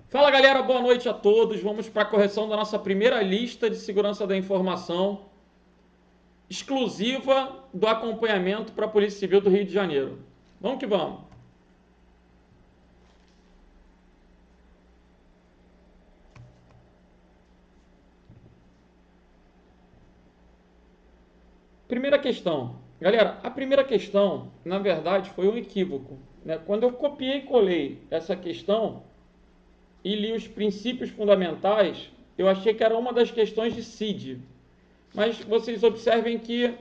Fala galera, boa noite a todos. Vamos para a correção da nossa primeira lista de segurança da informação exclusiva do acompanhamento para a Polícia Civil do Rio de Janeiro. Vamos que vamos. Primeira questão. Galera, a primeira questão, na verdade, foi um equívoco, né? Quando eu copiei e colei essa questão e li os princípios fundamentais, eu achei que era uma das questões de CID. Mas vocês observem que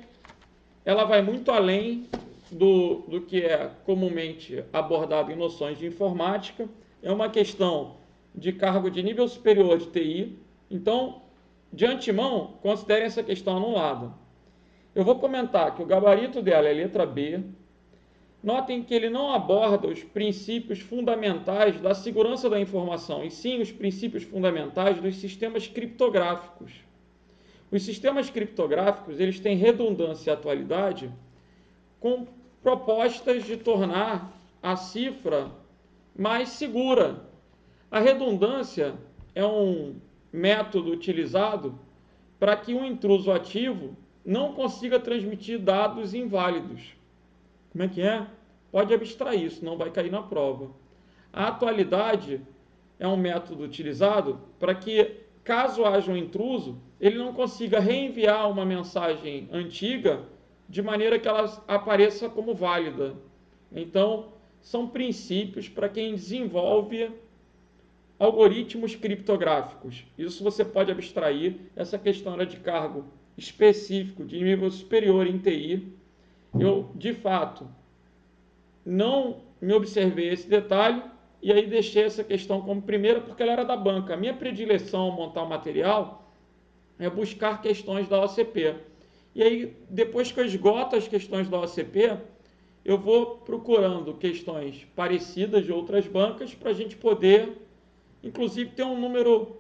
ela vai muito além do que é comumente abordado em noções de informática. É uma questão de cargo de nível superior de TI. Então, de antemão, considerem essa questão anulada. Eu vou comentar que o gabarito dela é letra B. Notem que ele não aborda os princípios fundamentais da segurança da informação, e sim os princípios fundamentais dos sistemas criptográficos. Os sistemas criptográficos, eles têm redundância e atualidade com propostas de tornar a cifra mais segura. A redundância é um método utilizado para que um intruso ativo não consiga transmitir dados inválidos. Como é que é? Pode abstrair isso, não vai cair na prova. A atualidade é um método utilizado para que, caso haja um intruso, ele não consiga reenviar uma mensagem antiga de maneira que ela apareça como válida. Então, são princípios para quem desenvolve algoritmos criptográficos. Isso você pode abstrair. Essa questão era de cargo específico, de nível superior em TI. Eu, de fato, não me observei esse detalhe e aí deixei essa questão como primeira porque ela era da banca. A minha predileção ao montar o material é buscar questões da OCP. E aí, depois que eu esgoto as questões da OCP, eu vou procurando questões parecidas de outras bancas para a gente poder, inclusive, ter um número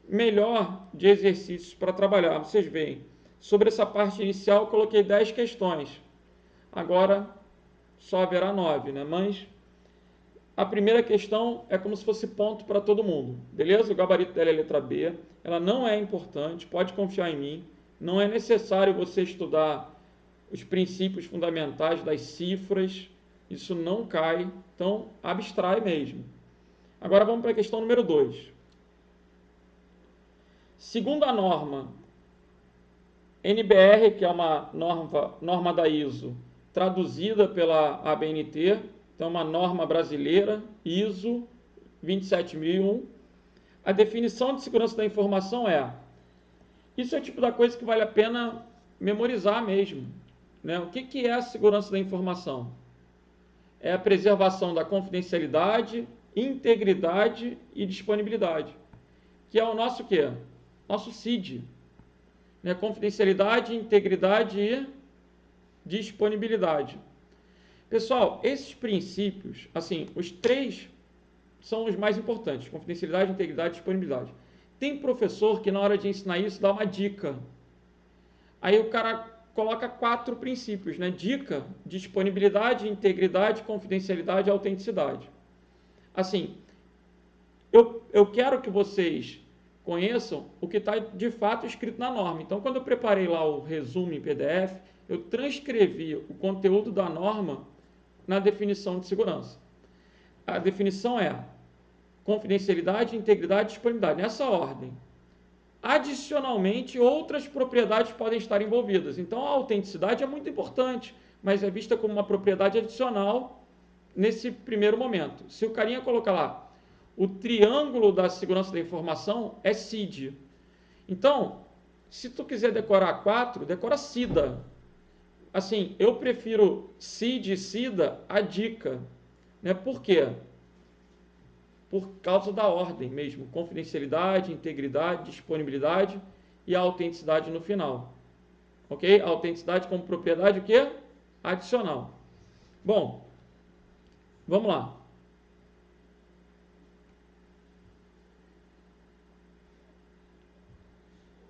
melhor de exercícios para trabalhar. Vocês veem, sobre essa parte inicial eu coloquei 10 questões. Agora só haverá 9, né? Mas a primeira questão é como se fosse ponto para todo mundo, beleza? O gabarito dela é letra B, ela não é importante, pode confiar em mim. Não é necessário você estudar os princípios fundamentais das cifras, isso não cai, então abstrai mesmo. Agora vamos para a questão número 2. Segundo a norma NBR, que é uma norma da ISO, traduzida pela ABNT, então uma norma brasileira, ISO 27001, a definição de segurança da informação é: isso é o tipo da coisa que vale a pena memorizar mesmo, né? O que é a segurança da informação? É a preservação da confidencialidade, integridade e disponibilidade, que é o nosso quê? Nosso CID, né? Confidencialidade, integridade e disponibilidade. Pessoal, esses princípios, assim, os três são os mais importantes: confidencialidade, integridade e disponibilidade. Tem professor que na hora de ensinar isso dá uma dica. Aí o cara coloca 4 princípios, né? Dica: disponibilidade, integridade, confidencialidade e autenticidade. Assim, eu quero que vocês conheçam o que está de fato escrito na norma. Então, quando eu preparei lá o resumo em PDF, eu transcrevi o conteúdo da norma na definição de segurança. A definição é confidencialidade, integridade e disponibilidade, nessa ordem. Adicionalmente, outras propriedades podem estar envolvidas. Então, a autenticidade é muito importante, mas é vista como uma propriedade adicional nesse primeiro momento. Se o carinha colocar lá, o triângulo da segurança da informação é CID. Então, se tu quiser decorar 4, decora CIDA. Assim, eu prefiro CID e CIDA a dica, né? Por quê? Por causa da ordem mesmo: confidencialidade, integridade, disponibilidade e a autenticidade no final. Ok? A autenticidade como propriedade o quê? Adicional. Bom, vamos lá.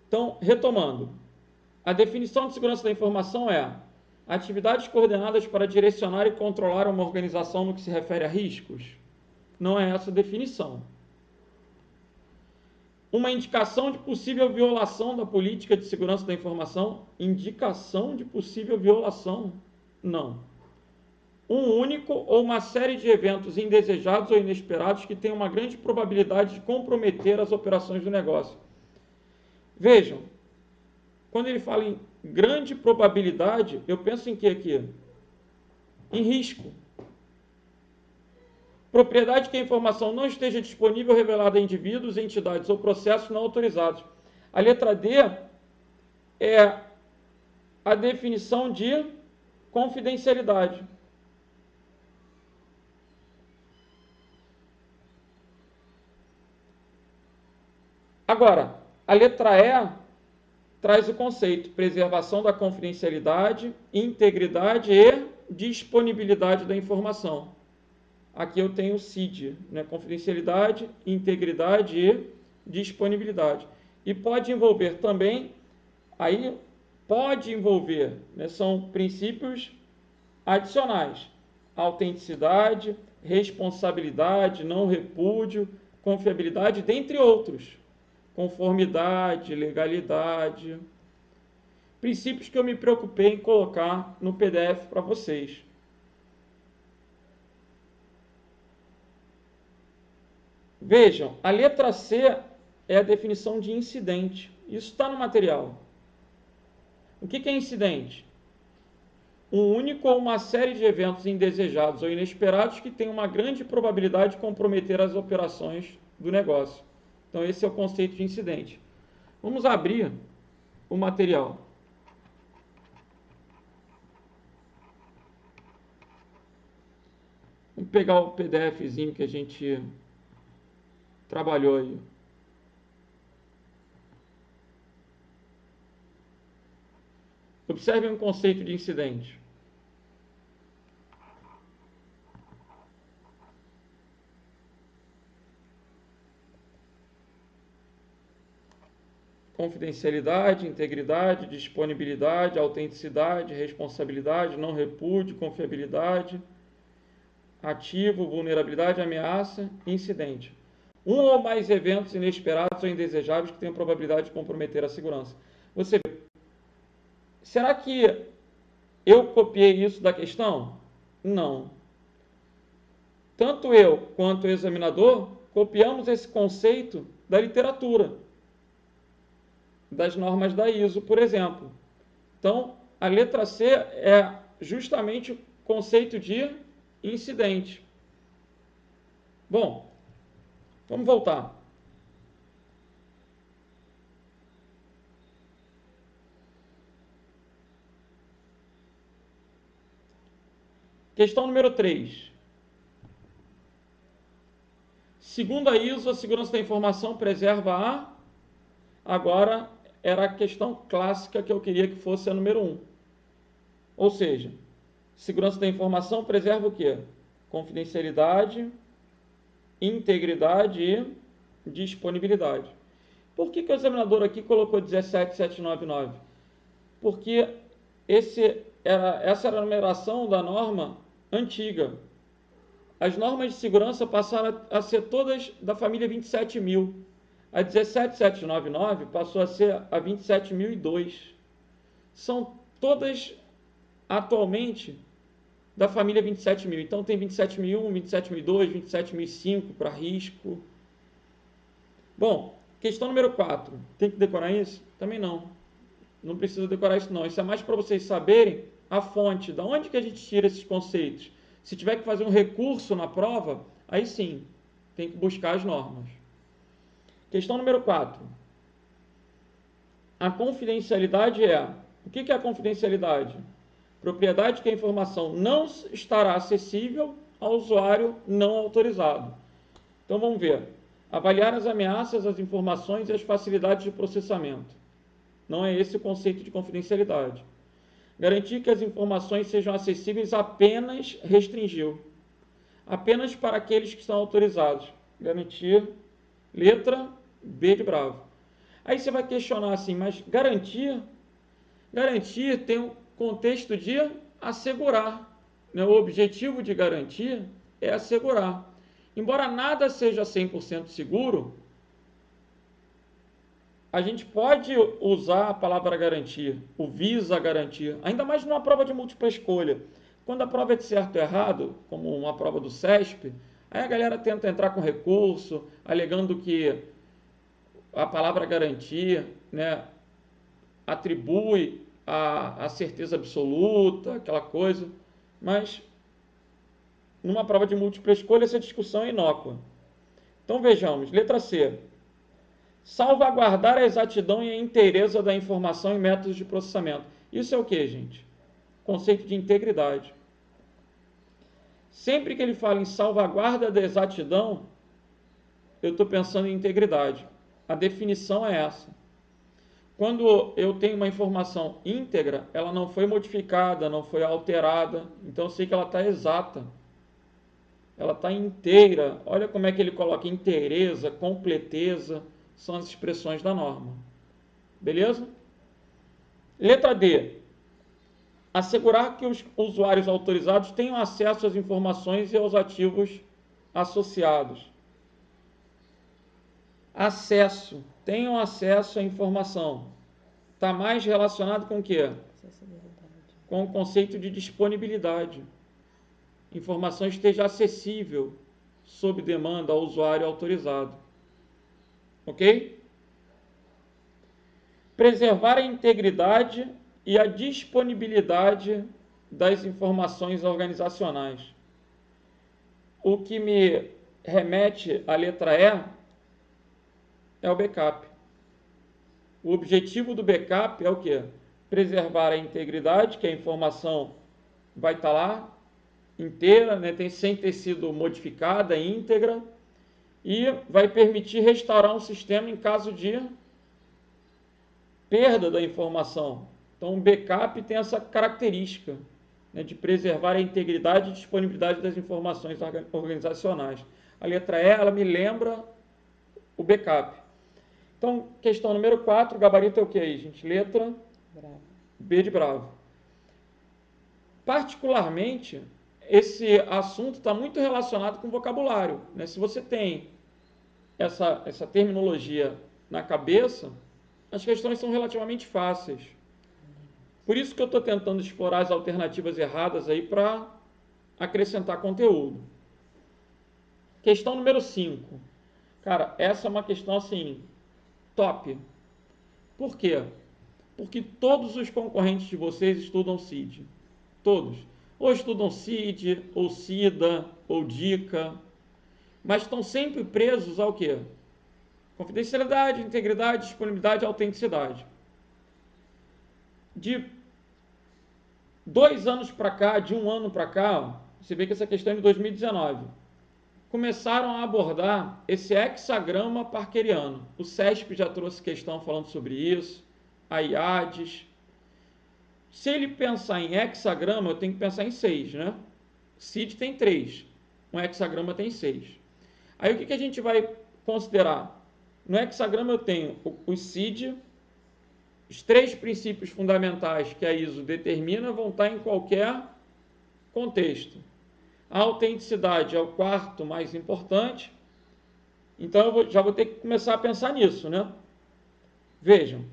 Então, retomando. A definição de segurança da informação é: atividades coordenadas para direcionar e controlar uma organização no que se refere a riscos. Não é essa a definição. uma indicação de possível violação da política de segurança da informação? Indicação de possível violação? Não. Um único ou uma série de eventos indesejados ou inesperados que tenham uma grande probabilidade de comprometer as operações do negócio. Vejam, quando ele fala em grande probabilidade, eu penso em que aqui? Em risco. Propriedade que a informação não esteja disponível ou revelada a indivíduos, entidades ou processos não autorizados. A letra D é a definição de confidencialidade. Agora, a letra E traz o conceito preservação da confidencialidade, integridade e disponibilidade da informação. Aqui eu tenho o CID, né? Confidencialidade, integridade e disponibilidade. E pode envolver também, aí pode envolver, né? São princípios adicionais: autenticidade, responsabilidade, não repúdio, confiabilidade, dentre outros. Conformidade, legalidade. Princípios que eu me preocupei em colocar no PDF para vocês. Vejam, a letra C é a definição de incidente. Isso está no material. O que é incidente? Um único ou uma série de eventos indesejados ou inesperados que tem uma grande probabilidade de comprometer as operações do negócio. Então, esse é o conceito de incidente. Vamos abrir o material. Vamos pegar o PDFzinho que a gente trabalhou aí. Observem o conceito de incidente. Confidencialidade, integridade, disponibilidade, autenticidade, responsabilidade, não repúdio, confiabilidade, ativo, vulnerabilidade, ameaça, incidente. Um ou mais eventos inesperados ou indesejáveis que tenham probabilidade de comprometer a segurança. Você vê, será que eu copiei isso da questão? Não. Tanto eu quanto o examinador copiamos esse conceito da literatura, das normas da ISO, por exemplo. Então, a letra C é justamente o conceito de incidente. Bom, vamos voltar. Questão número 3. Segundo a ISO, a segurança da informação preserva a... Agora, era a questão clássica que eu queria que fosse a número 1. Ou seja, segurança da informação preserva o quê? Confidencialidade, integridade e disponibilidade. Por que o examinador aqui colocou 17799? Porque essa era a numeração da norma antiga. As normas de segurança passaram a ser todas da família 27.000. A 17799 passou a ser a 27.002. São todas atualmente da família 27.000. Então tem 27.001, 27.002, 27.005 para risco. Bom, questão número 4. Tem que decorar isso? Também não. Não precisa decorar isso não. Isso é mais para vocês saberem a fonte, da onde que a gente tira esses conceitos. Se tiver que fazer um recurso na prova, aí sim, tem que buscar as normas. Questão número 4. A confidencialidade é... O que é a confidencialidade? Propriedade que a informação não estará acessível ao usuário não autorizado. Então vamos ver. Avaliar as ameaças, as informações e as facilidades de processamento. Não é esse o conceito de confidencialidade. Garantir que as informações sejam acessíveis apenas, restringiu. Apenas para aqueles que estão autorizados. Garantir, letra B de bravo. Aí você vai questionar assim, mas garantir tem um contexto de assegurar. O objetivo de garantir é assegurar. Embora nada seja 100% seguro, a gente pode usar a palavra garantir, o visa garantir, ainda mais numa prova de múltipla escolha. Quando a prova é de certo ou errado, como uma prova do CESP, aí a galera tenta entrar com recurso, alegando que a palavra garantir, né, atribui a certeza absoluta, aquela coisa, mas numa prova de múltipla escolha essa discussão é inócua. Então vejamos, letra C. Salvaguardar a exatidão e a inteireza da informação em métodos de processamento. Isso é o que, gente? Conceito de integridade. Sempre que ele fala em salvaguarda da exatidão, eu estou pensando em integridade. A definição é essa. Quando eu tenho uma informação íntegra, ela não foi modificada, não foi alterada, então eu sei que ela está exata. Ela está inteira. Olha como é que ele coloca inteireza, completeza, são as expressões da norma. Beleza? Letra D. Assegurar que os usuários autorizados tenham acesso às informações e aos ativos associados. Acesso. Tenham acesso à informação. Está mais relacionado com o quê? Com o conceito de disponibilidade. Informação esteja acessível sob demanda ao usuário autorizado. Ok? Preservar a integridade e a disponibilidade das informações organizacionais. O que me remete à letra E é o backup. O objetivo do backup é o quê? Preservar a integridade, que a informação vai estar lá, inteira, né, sem ter sido modificada, íntegra, e vai permitir restaurar um sistema em caso de perda da informação. Então, o backup tem essa característica, né, de preservar a integridade e disponibilidade das informações organizacionais. A letra E, ela me lembra o backup. Então, questão número 4, gabarito é o que aí, gente? Letra Bravo. B de bravo. Particularmente, esse assunto está muito relacionado com vocabulário, né? Se você tem essa terminologia na cabeça, as questões são relativamente fáceis. Por isso que eu estou tentando explorar as alternativas erradas aí para acrescentar conteúdo. Questão número 5. Cara, essa é uma questão assim, top. Por quê? Porque todos os concorrentes de vocês estudam CID. Todos. Ou estudam CID, ou CIDA, ou DICA, mas estão sempre presos ao quê? Confidencialidade, integridade, disponibilidade e autenticidade. De 2 anos para cá, de 1 ano para cá, você vê que essa questão é de 2019. Começaram a abordar esse hexagrama parkeriano. O CESP já trouxe questão falando sobre isso, a IADES. Se ele pensar em hexagrama, eu tenho que pensar em 6, né? CID tem 3, um hexagrama tem 6. Aí o que a gente vai considerar? No hexagrama eu tenho o CID, os 3 princípios fundamentais que a ISO determina vão estar em qualquer contexto. A autenticidade é o 4º mais importante, então eu já vou ter que começar a pensar nisso, né? Vejam,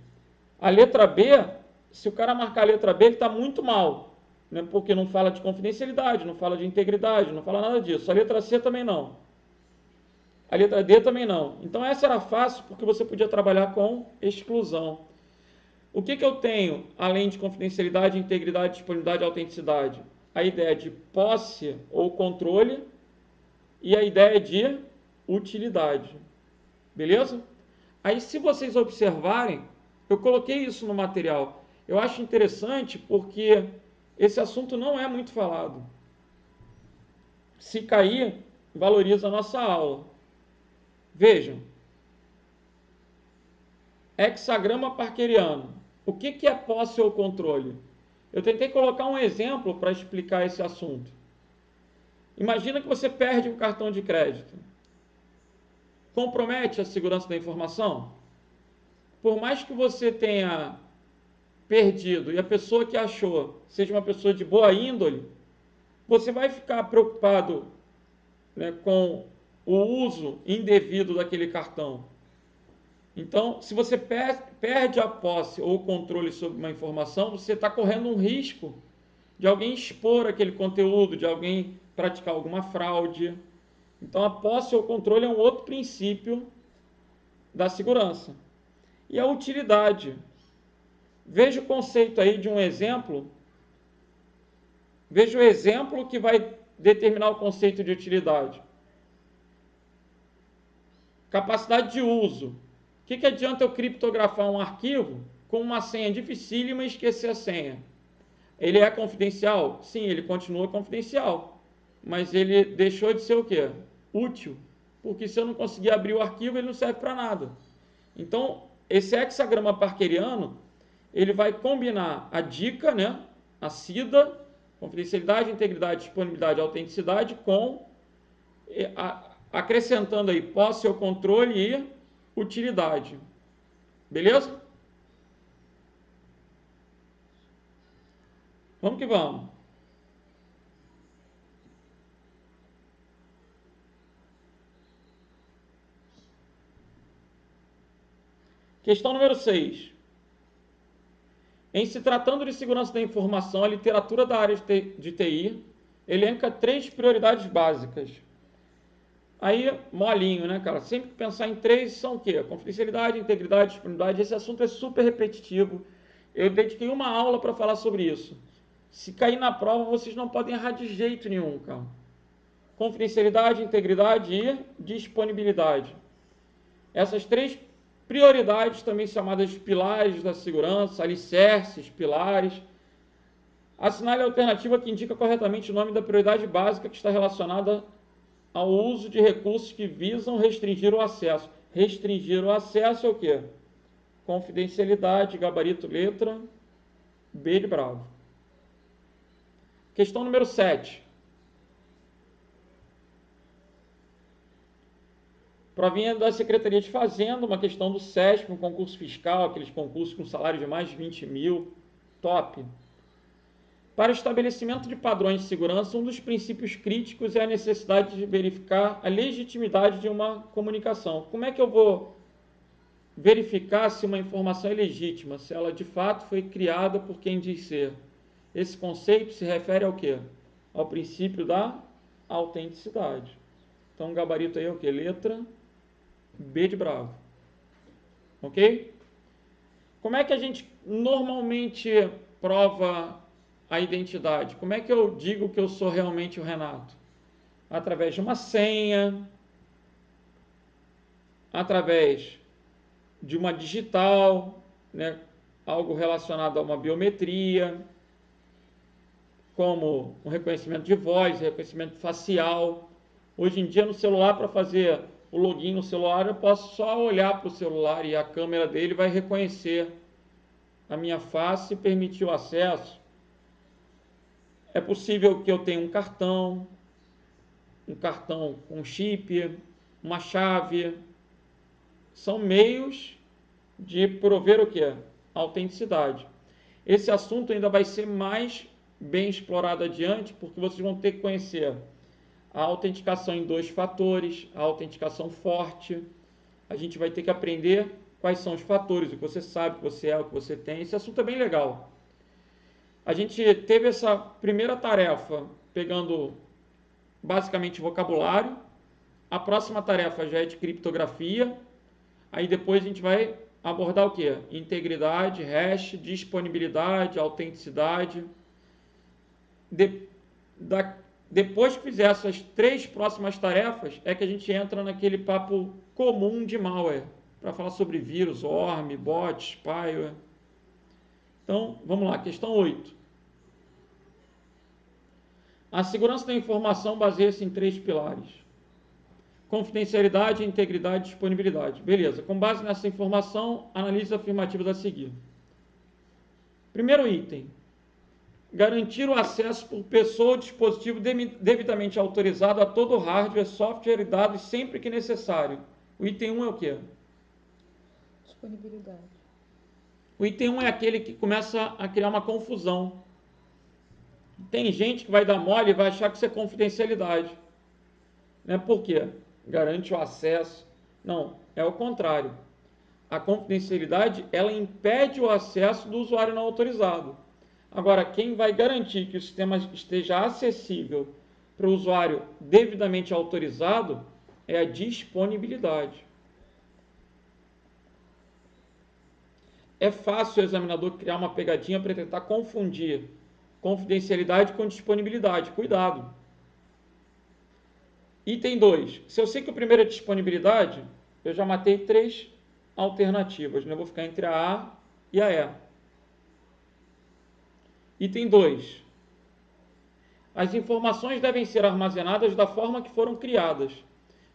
a letra B, se o cara marcar a letra B, ele está muito mal, né? Porque não fala de confidencialidade, não fala de integridade, não fala nada disso. A letra C também não. A letra D também não. Então essa era fácil porque você podia trabalhar com exclusão. O que eu tenho, além de confidencialidade, integridade, disponibilidade e autenticidade? A ideia de posse ou controle e a ideia de utilidade. Beleza? Aí, se vocês observarem, eu coloquei isso no material. Eu acho interessante porque esse assunto não é muito falado. Se cair, valoriza a nossa aula. Vejam. Hexagrama parkeriano. O que é posse ou controle? Eu tentei colocar um exemplo para explicar esse assunto. Imagina que você perde um cartão de crédito. Compromete a segurança da informação? Por mais que você tenha perdido e a pessoa que achou seja uma pessoa de boa índole, você vai ficar preocupado, né, com o uso indevido daquele cartão. Então, se você perde a posse ou o controle sobre uma informação, você está correndo um risco de alguém expor aquele conteúdo, de alguém praticar alguma fraude. Então, a posse ou controle é um outro princípio da segurança. E a utilidade. Veja o conceito aí de um exemplo. Veja o exemplo que vai determinar o conceito de utilidade. Capacidade de uso. O que adianta eu criptografar um arquivo com uma senha dificílima e esquecer a senha? Ele é confidencial? Sim, ele continua confidencial. Mas ele deixou de ser o quê? Útil. Porque se eu não conseguir abrir o arquivo, ele não serve para nada. Então, esse hexagrama parkeriano, ele vai combinar a dica, né? A SIDA, confidencialidade, integridade, disponibilidade, autenticidade, com acrescentando aí posse ou controle e utilidade. Beleza? Vamos que vamos. Questão número 6. Em se tratando de segurança da informação, a literatura da área de TI elenca 3 prioridades básicas. Aí, molinho, né, cara? Sempre que pensar em 3 são o quê? Confidencialidade, integridade, disponibilidade. Esse assunto é super repetitivo. Eu dediquei uma aula para falar sobre isso. Se cair na prova, vocês não podem errar de jeito nenhum, cara. Confidencialidade, integridade e disponibilidade. Essas 3 prioridades, também chamadas pilares da segurança, alicerces, pilares. Assinale a alternativa que indica corretamente o nome da prioridade básica que está relacionada ao uso de recursos que visam restringir o acesso. Restringir o acesso é o quê? Confidencialidade, gabarito, letra B de bravo. Questão número 7. Provinha da Secretaria de Fazenda, uma questão do SESP, um concurso fiscal, aqueles concursos com salário de mais de 20 mil, top. Para o estabelecimento de padrões de segurança, um dos princípios críticos é a necessidade de verificar a legitimidade de uma comunicação. Como é que eu vou verificar se uma informação é legítima, se ela de fato foi criada por quem diz ser? Esse conceito se refere ao quê? Ao princípio da autenticidade. Então, o gabarito aí é o quê? Letra B de bravo. Ok? Como é que a gente normalmente prova a identidade? Como é que eu digo que eu sou realmente o Renato? Através de uma senha, através de uma digital, né? Algo relacionado a uma biometria, como um reconhecimento de voz, reconhecimento facial. Hoje em dia, no celular, para fazer o login no celular, eu posso só olhar para o celular e a câmera dele vai reconhecer a minha face e permitir o acesso. É possível que eu tenha um cartão com chip, uma chave. São meios de prover o quê? Autenticidade. Esse assunto ainda vai ser mais bem explorado adiante, porque vocês vão ter que conhecer a autenticação em 2 fatores, a autenticação forte. A gente vai ter que aprender quais são os fatores, o que você sabe, o que você é, o que você tem. Esse assunto é bem legal. A gente teve essa primeira tarefa pegando basicamente vocabulário. A próxima tarefa já é de criptografia. Aí depois a gente vai abordar o quê? Integridade, hash, disponibilidade, autenticidade. Depois que fizer essas 3 próximas tarefas, é que a gente entra naquele papo comum de malware, para falar sobre vírus, worm, bot, spyware. Então, vamos lá, questão 8. A segurança da informação baseia-se em 3 pilares. Confidencialidade, integridade e disponibilidade. Beleza, com base nessa informação, analise as afirmativas a seguir. Primeiro item. Garantir o acesso por pessoa ou dispositivo devidamente autorizado a todo hardware, software e dados sempre que necessário. O item 1 é o quê? Disponibilidade. O item 1 é aquele que começa a criar uma confusão. Tem gente que vai dar mole e vai achar que isso é confidencialidade. Né? Por quê? Garante o acesso. Não, é o contrário. a confidencialidade, ela impede o acesso do usuário não autorizado. Agora, quem vai garantir que o sistema esteja acessível para o usuário devidamente autorizado é a disponibilidade. É fácil o examinador criar uma pegadinha para tentar confundir confidencialidade com disponibilidade. Cuidado. Item 2. Se eu sei que o primeiro é disponibilidade, eu já matei 3 alternativas. Eu vou ficar entre a A e a E. Item 2. As informações devem ser armazenadas da forma que foram criadas,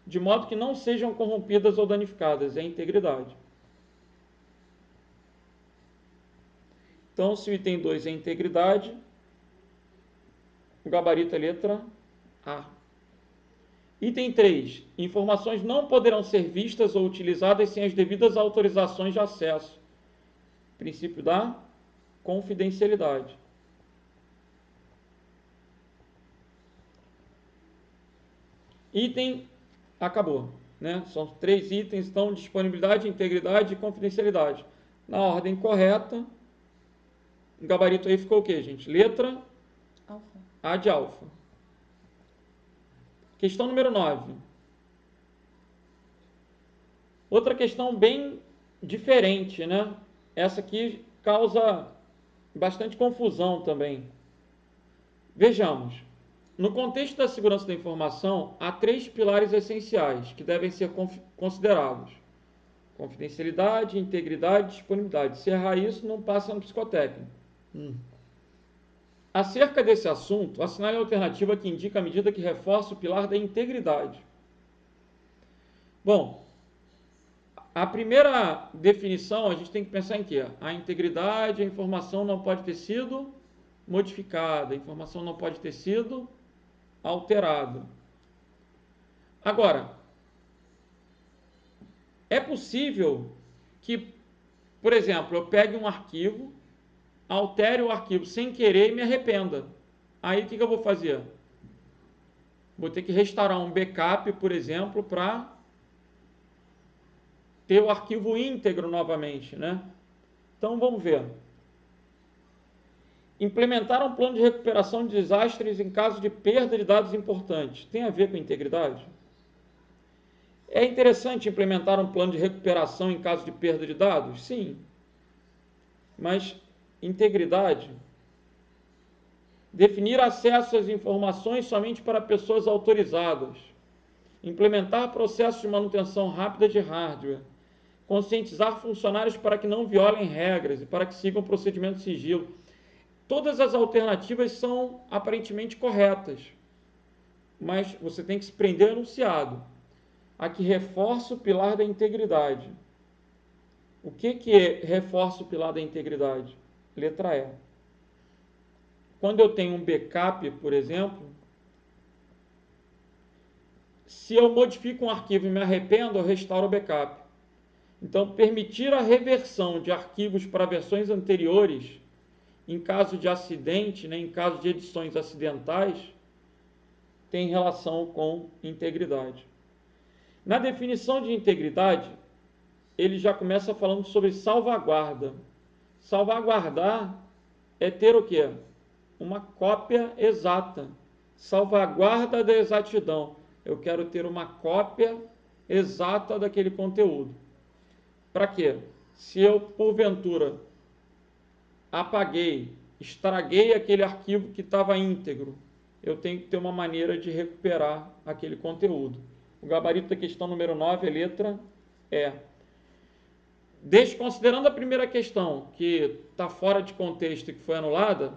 de modo que não sejam corrompidas ou danificadas. É a integridade. Então, se o item 2 é integridade, o gabarito é letra A. Item 3. Informações não poderão ser vistas ou utilizadas sem as devidas autorizações de acesso. Princípio da confidencialidade. Item acabou, né? São 3 itens, então disponibilidade, integridade e confidencialidade. Na ordem correta, o gabarito aí ficou o quê, gente? Letra Alfa. A de alfa. Questão número 9. Outra questão bem diferente, né? Essa aqui causa bastante confusão também. Vejamos. No contexto da segurança da informação, há 3 pilares essenciais que devem ser considerados: confidencialidade, integridade e disponibilidade. Se errar isso, não passa no psicotécnico. Acerca desse assunto, assinale a alternativa que indica a medida que reforça o pilar da integridade. Bom, a primeira definição, a gente tem que pensar em quê? A integridade, a informação não pode ter sido modificada, a informação não pode ter sido alterada. Agora, é possível que, por exemplo, eu pegue um arquivo, altere o arquivo sem querer e me arrependa. Aí o que eu vou fazer? Vou ter que restaurar um backup, por exemplo, para ter o arquivo íntegro novamente, né? Então vamos ver. Implementar um plano de recuperação de desastres em caso de perda de dados importantes. Tem a ver com integridade? É interessante implementar um plano de recuperação em caso de perda de dados? Sim. Mas integridade? Definir acesso às informações somente para pessoas autorizadas. Implementar processos de manutenção rápida de hardware. Conscientizar funcionários para que não violem regras e para que sigam o procedimento de sigilo. Todas as alternativas são aparentemente corretas, mas você tem que se prender ao enunciado. Aqui reforça o pilar da integridade. O que reforça o pilar da integridade? Letra E. Quando eu tenho um backup, por exemplo, se eu modifico um arquivo e me arrependo, eu restauro o backup. Então, permitir a reversão de arquivos para versões anteriores, em caso de acidente, né, em caso de edições acidentais, tem relação com integridade. Na definição de integridade, ele já começa falando sobre salvaguarda. Salvaguardar é ter o quê? Uma cópia exata. Salvaguarda da exatidão. Eu quero ter uma cópia exata daquele conteúdo. Para quê? Se eu, porventura, apaguei, estraguei aquele arquivo que estava íntegro, eu tenho que ter uma maneira de recuperar aquele conteúdo. O gabarito da questão número 9 é letra E. Desconsiderando a primeira questão, que está fora de contexto e que foi anulada,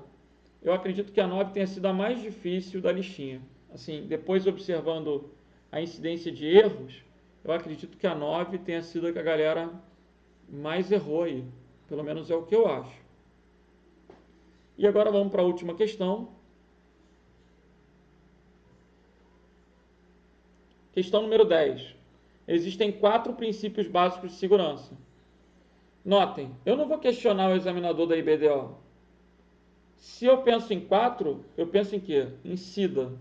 eu acredito que a 9 tenha sido a mais difícil da listinha. Assim, depois observando a incidência de erros, eu acredito que a 9 tenha sido a que a galera mais errou aí. Pelo menos é o que eu acho. E agora vamos para a última questão. Questão número 10. Existem 4 princípios básicos de segurança. Notem, eu não vou questionar o examinador da IBDO. Se eu penso em 4, eu penso em quê? Em SIDA.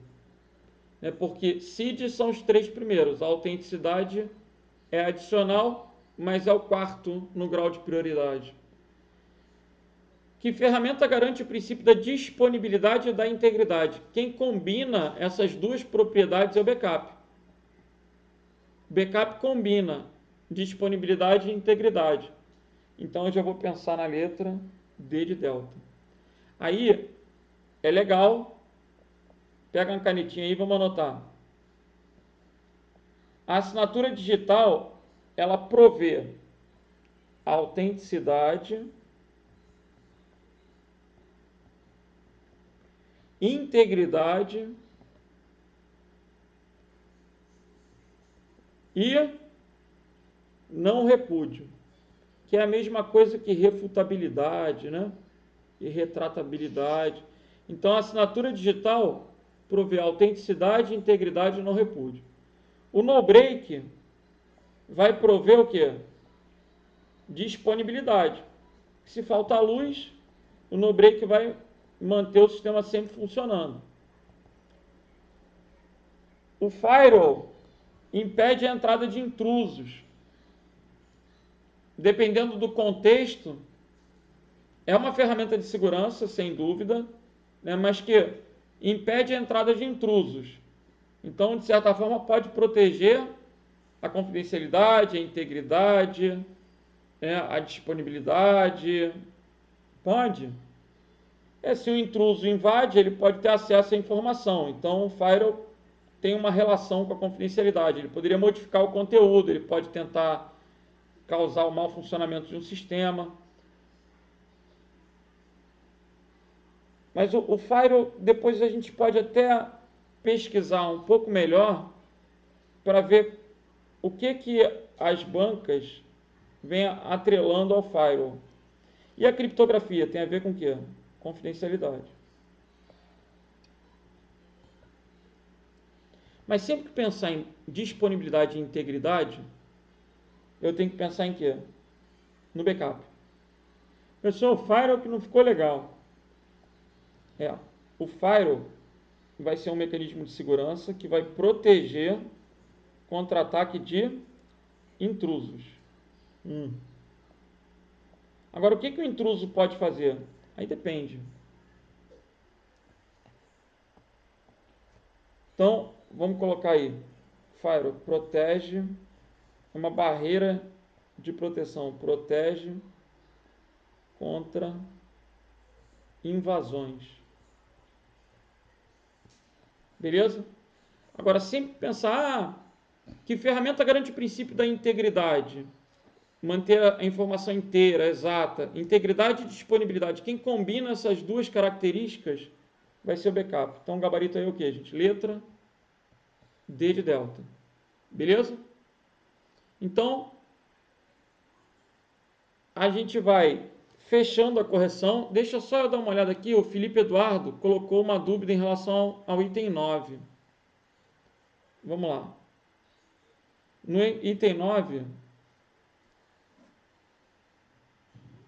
Porque CID são os 3 primeiros. A autenticidade é adicional mas é o quarto no grau de prioridade. Que ferramenta garante o princípio da disponibilidade e da integridade? Quem combina essas duas propriedades é o backup. Backup combina disponibilidade e integridade. Então eu já vou pensar na letra D de delta. Aí é legal, pega uma canetinha aí e vamos anotar. A assinatura digital, ela provê autenticidade, integridade e não repúdio, que é a mesma coisa que refutabilidade, né? E retratabilidade. Então, a assinatura digital provê autenticidade, integridade e não repúdio. O no-break vai prover o quê? Disponibilidade. Se faltar luz, o no-break vai manter o sistema sempre funcionando. O firewall impede a entrada de intrusos. Dependendo do contexto, é uma ferramenta de segurança, sem dúvida, né, mas que impede a entrada de intrusos. Então, de certa forma, pode proteger a confidencialidade, a integridade, né, a disponibilidade. Pode. Se o intruso invade, ele pode ter acesso à informação. Então, o firewall tem uma relação com a confidencialidade. Ele poderia modificar o conteúdo, ele pode tentar causar o mau funcionamento de um sistema. Mas o firewall, depois a gente pode até pesquisar um pouco melhor para ver o que as bancas vêm atrelando ao firewall. E a criptografia tem a ver com o quê? Confidencialidade. Mas sempre que pensar em disponibilidade e integridade, eu tenho que pensar em quê? No backup. Pessoal, o firewall que não ficou legal. O firewall vai ser um mecanismo de segurança que vai proteger contra ataque de intrusos. Agora, o que o intruso pode fazer? Aí depende. Então, vamos colocar aí. Firewall protege, é uma barreira de proteção, protege contra invasões. Beleza? Agora, sempre pensar, que ferramenta garante o princípio da integridade? Manter a informação inteira, exata. Integridade e disponibilidade. Quem combina essas duas características vai ser o backup. Então, o gabarito aí é o que, gente? Letra D de delta. Beleza? Então, a gente vai fechando a correção. Deixa só eu dar uma olhada aqui. O Felipe Eduardo colocou uma dúvida em relação ao item 9. Vamos lá. No item 9,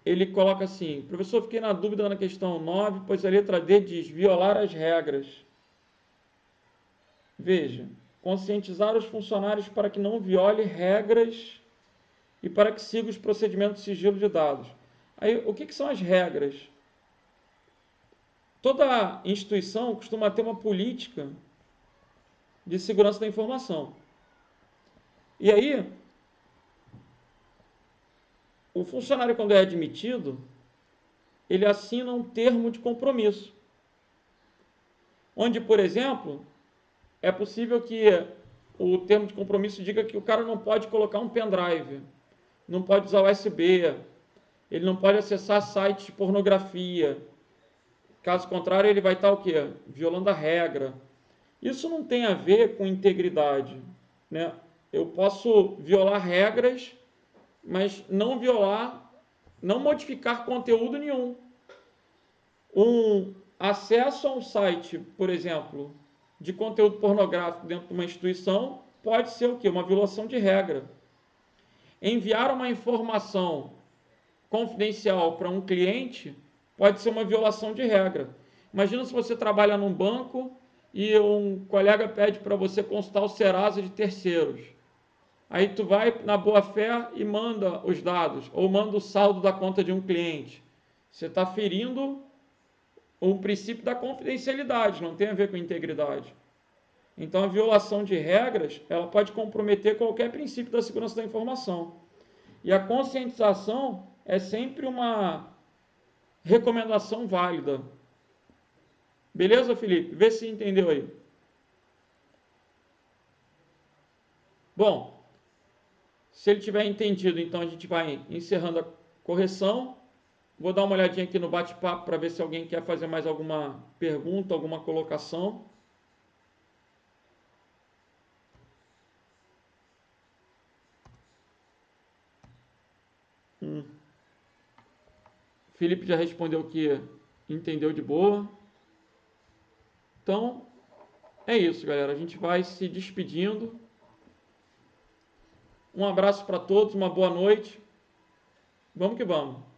ele coloca assim: professor, fiquei na dúvida na questão 9, pois a letra D diz violar as regras. Veja, conscientizar os funcionários para que não viole regras e para que siga os procedimentos de sigilo de dados. Aí, o que são as regras? Toda instituição costuma ter uma política de segurança da informação. E aí, o funcionário, quando é admitido, ele assina um termo de compromisso, onde, por exemplo, é possível que o termo de compromisso diga que o cara não pode colocar um pendrive, não pode usar USB, ele não pode acessar sites de pornografia. Caso contrário, ele vai estar o quê? Violando a regra. Isso não tem a ver com integridade, né? Eu posso violar regras, mas não modificar conteúdo nenhum. Um acesso a um site, por exemplo, de conteúdo pornográfico dentro de uma instituição pode ser o quê? Uma violação de regra. Enviar uma informação confidencial para um cliente pode ser uma violação de regra. Imagina se você trabalha num banco e um colega pede para você consultar o Serasa de terceiros. Aí tu vai na boa-fé e manda os dados, ou manda o saldo da conta de um cliente. Você está ferindo o princípio da confidencialidade, não tem a ver com integridade. Então, a violação de regras, ela pode comprometer qualquer princípio da segurança da informação. E a conscientização é sempre uma recomendação válida. Beleza, Felipe? Vê se entendeu aí. Bom, se ele tiver entendido, então a gente vai encerrando a correção. Vou dar uma olhadinha aqui no bate-papo para ver se alguém quer fazer mais alguma pergunta, alguma colocação. Felipe já respondeu que entendeu de boa. Então, é isso, galera. A gente vai se despedindo. Um abraço para todos, uma boa noite. Vamos que vamos.